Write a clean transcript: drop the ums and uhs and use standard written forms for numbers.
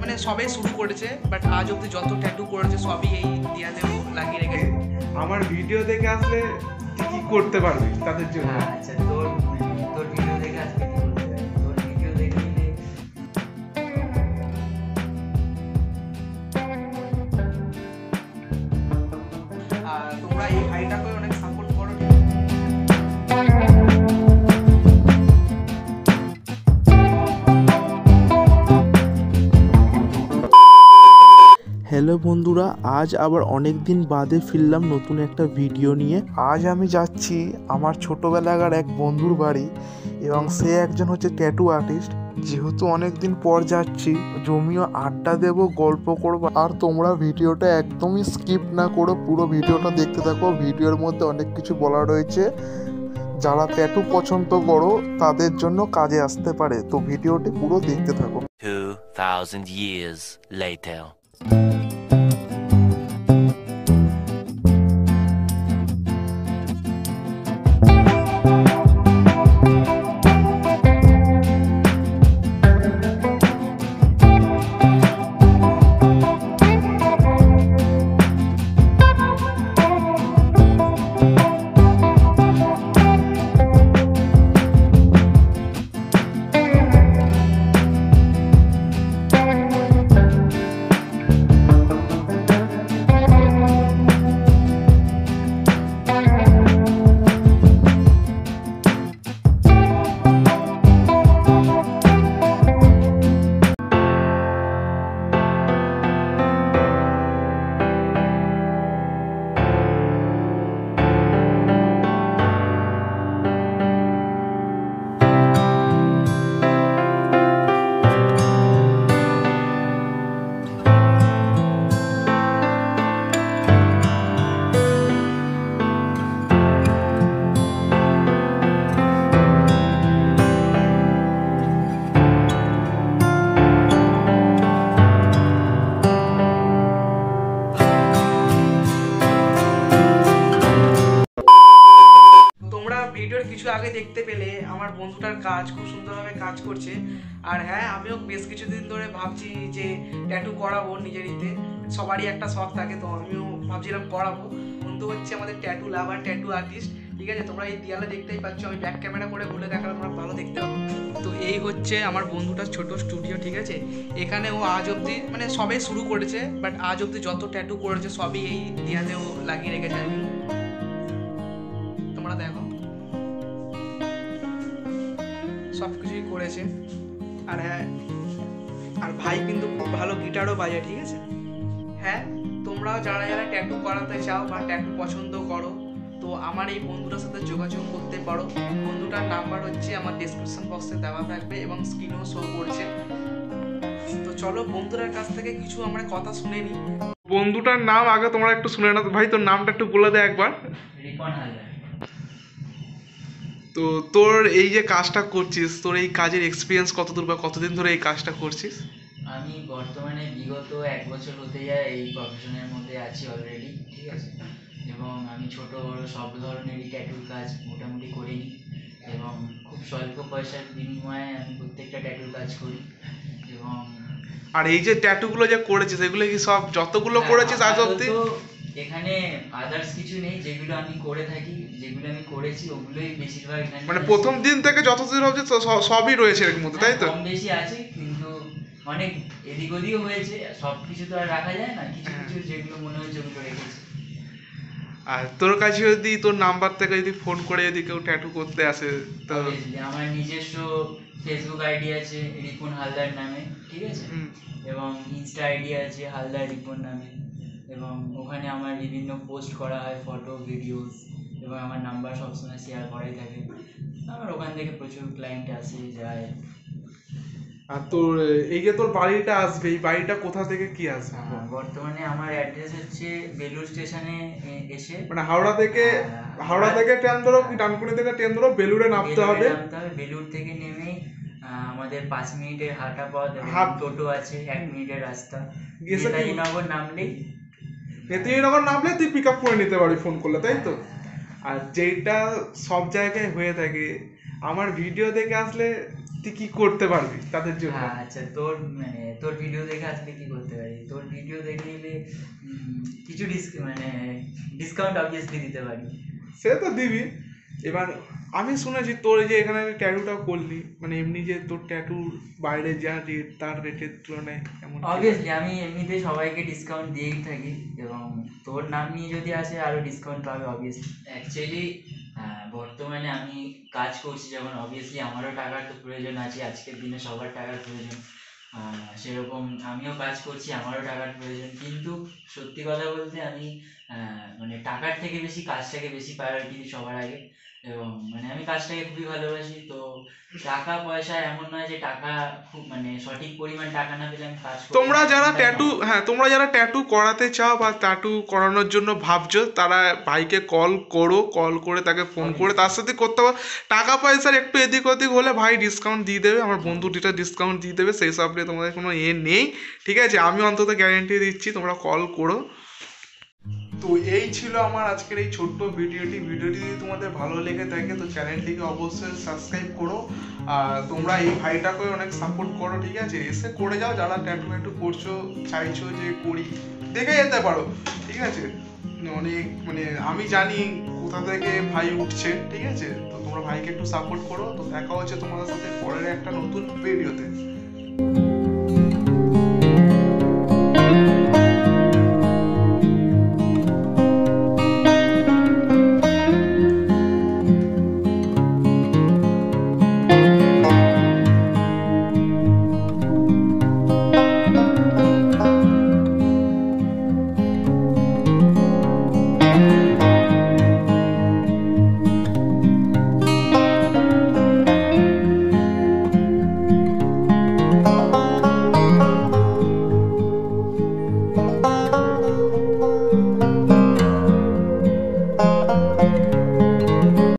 মানে সবাই শুরু করেছে, বাট আজ অব্দি যত ট্যাটু করেছে সবই এই দেয়ালেও লাগিয়ে রেখেছে। আমার ভিডিও দেখে আসলে কি করতে পারবি তাদের জন্য? আচ্ছা, তোর ভিডিও দেখে আজকে কি করতে পারি? তোর ভিডিও দেখে আর তোমরা এই ভাইটাকে অনেক সাপোর্ট করো। হ্যালো বন্ধুরা, আজ আবার অনেক দিন বাদে ফিরলাম নতুন একটা ভিডিও নিয়ে। আজ আমি যাচ্ছি আমার ছোটোবেলাকার এক বন্ধুর বাড়ি এবং সে একজন হচ্ছে ট্যাটু আর্টিস্ট। যেহেতু অনেক দিন পর যাচ্ছি, জমিও আড্ডা দেব, গল্প করবো। আর তোমরা ভিডিওটা একদমই স্কিপ না করো, পুরো ভিডিওটা দেখতে থাকো। ভিডিওর মধ্যে অনেক কিছু বলা রয়েছে, যারা ট্যাটু পছন্দ করো তাদের জন্য কাজে আসতে পারে। তো ভিডিওটি পুরো দেখতে থাকো। 2000 years later. ভিডিওর কিছু আগে দেখতে পেলে আমার বন্ধুটার কাজ খুব সুন্দরভাবে কাজ করছে। আর হ্যাঁ, আমিও বেশ কিছুদিন ধরে ভাবছি যে ট্যাটু করাবো নিজের ইতে। সবারই একটা শখ থাকে, তো আমিও ভাবছিলাম করাবো। বন্ধু হচ্ছে আমাদের ট্যাটু লাভার, ট্যাটু আর্টিস্ট, ঠিক আছে? তোমরা এই দেয়ালে দেখতেই পাচ্ছ, আমি ব্যাক ক্যামেরা করে বলে দেখালে তোমরা ভালো দেখতে পাবো। তো এই হচ্ছে আমার বন্ধুটার ছোট স্টুডিও, ঠিক আছে? এখানে ও আজ অব্দি মানে সবাই শুরু করেছে, বাট আজ অব্দি যত ট্যাটু করেছে সবই এই দেয়ালেও লাগিয়ে রেখেছে। আমি তোমরা দেখো সব কিছুই করেছে। আর হ্যাঁ, আর ভাই কিন্তু খুব ভালো গিটারও বাজায়, ঠিক আছে? হ্যাঁ, তোমরাও যারা যারা ট্যাটু করাতে চাও বা ট্যাটু পছন্দ করো, তো আমার এই বন্ধুটার সাথে যোগাযোগ করতে পারো। বন্ধুটার নাম্বার হচ্ছে আমার ডেসক্রিপশন বক্সে দেওয়া থাকবে এবং স্ক্রিনেও শো করছে। তো চলো বন্ধুটার কাছ থেকে কিছু আমরা কথা শুনে নিই। বন্ধুটার নাম আগে তোমরা একটু শুনে নাও। ভাই, তোর নামটা একটু বলে দে একবার। রিপন হালদার। তো তোর এই যে কাজটা করছিস, তোর এই কাজের এক্সপিরিয়েন্স কতদূর বা কতদিন ধরে এই কাজটা করছিস? আমি বর্তমানে বিগত 1 বছর হতে যায় এই প্রফেশনের মধ্যে আছি অলরেডি, ঠিক আছে? এবং আমি ছোট বড় সব ধরনেরই ট্যাটুর কাজ মোটামুটি করে নিই এবং খুব স্বল্প পয়সার বিনিময়ে আমি প্রত্যেকটা ট্যাটুর কাজ করি। এবং আর এই যে ট্যাটুগুলো যে করেছিস, এগুলো কি সব যতগুলো করেছিস আজ অব্দি? এখানে আদার্স কিছু নেই, যেগুলো আমি করে থাকি, যেগুলো আমি করেছি ওগুলোই বেশিরভাগ এখানে। মানে প্রথম দিন থেকে যতদূর হচ্ছে সবই রয়েছে এর মধ্যে, তাই তো? কম বেশি আছে, কিন্তু অনেক এদিক ওদিকও হয়েছে। সব কিছু তো আর রাখা যায় না, কিছু কিছু যেগুলো মনে হয়েছে ওগুলো রেখেছি। আর তোর কাছে যদি তোর নাম্বার থেকে যদি ফোন করে যদি কেউ ট্যাটু করতে আসে, তো আমার নিজস্ব ফেসবুক আইডি আছে রিপন হালদার নামে, ঠিক আছে? এবং ইনস্টা আইডি আছে হালদার রিপন নামে, এবং ওখানে আমার বিভিন্ন পোস্ট করা হয়, ফটো ভিডিওস, এবং আমার নাম্বার সবসময় শেয়ার করাই থাকে। আমার ওখান থেকে প্রচুর ক্লায়েন্ট আসে যায়। আর তোর এই যে তোর বাড়িটা আসবে, এই বাড়িটা কোথা থেকে কি আসবে? বর্তমানে আমার অ্যাড্রেস হচ্ছে বেলুড় স্টেশনে এসে, মানে হাওড়া থেকে ট্রেন ধরো, কি ডানকুনি থেকে ট্রেন ধরো, বেলুড়ে নামতে হবে। বেলুড় থেকে নেমেই আমাদের 5 মিনিটের হাঁটা পথ, টোটো আছে 1 মিনিটের রাস্তা। নেতাজিনগর নামলেই তুই পিক আপ করে নিতে পারবি ফোন করলে, তাই তো? আর যেটা সব জায়গায় হয়ে থাকে, আমার ভিডিও দেখে আসলে তুই কি করতে পারবি তাদের জন্য? হ্যাঁ আচ্ছা, তোর ভিডিও দেখে আসলে কি করতে পারি? তোর ভিডিও দেখে এলে কিছু ডিসকাউন্ট অবভিয়াসলি দিতে পারি। সে তো দিবি। এবার আমি শুনেছি তোর এই যে এখানে ট্যাটুটা করলি, মানে এমনি যে তোর ট্যাটুর বাইরে যা রেট তার রেটের তুলনায় কেমন কি? অবভিয়াসলি আমি এমনিতে সবাইকে ডিসকাউন্ট দিয়েই থাকি, এবং তোর নাম নিয়ে যদি আসে আরও ডিসকাউন্ট পাবে অবভিয়াসলি। অ্যাকচুয়ালি বর্তমানে আমি কাজ করছি যখন, অবভিয়াসলি আমারও টাকার তো প্রয়োজন আছে, আজকের দিনে সবার টাকার প্রয়োজন। সেরকম আমিও কাজ করছি, আমারও টাকার প্রয়োজন, কিন্তু সত্যি কথা বলতে আমি টাকার থেকে বেশি কাজটাকে বেশি প্রায়োরিটি দিই সবার আগে, এবং আমি কাজটাকে খুবই ভালোবাসি। তো টাকা পয়সা এমন নয় যে টাকা খুব সঠিক পরিমাণ টাকা না পেলে আমি কাজ করতে তোমরা যারা পারি না। ট্যাটু, হ্যাঁ তোমরা যারা ট্যাটু করাতে চাও বা ট্যাটু করানোর জন্য ভাবছো, তারা ভাইকে কল করো, কল করে তাকে ফোন করে তার সাথে করতে পারো। টাকা পয়সার একটু এদিক ওদিক হলে ভাই ডিসকাউন্ট দিয়ে দেবে, আমার বন্ধু দুটা ডিসকাউন্ট দিয়ে দেবে, সেই সব নিয়ে তোমাদের কোনো নেই, ঠিক আছে? আমি অন্তত গ্যারেন্টি দিচ্ছি, তোমরা কল করো। তো এই ছিল আমার আজকের এই ছোট্ট ভিডিওটি যদি তোমাদের ভালো লেগে থাকে তো চ্যানেলটিকে অবশ্যই সাবস্ক্রাইব করো। আর তোমরা এই ভাইটাকে অনেক সাপোর্ট করো, ঠিক আছে? এসে করে যাও, যারা ট্যাটু করছো, চাইছো যে করি, দেখে যেতে পারো, ঠিক আছে? অনেক আমি জানি কোথা থেকে ভাই উঠছে, ঠিক আছে? তো তোমরা ভাইকে একটু সাপোর্ট করো। তো দেখা হচ্ছে তোমাদের সাথে পরের একটা নতুন ভিডিওতে।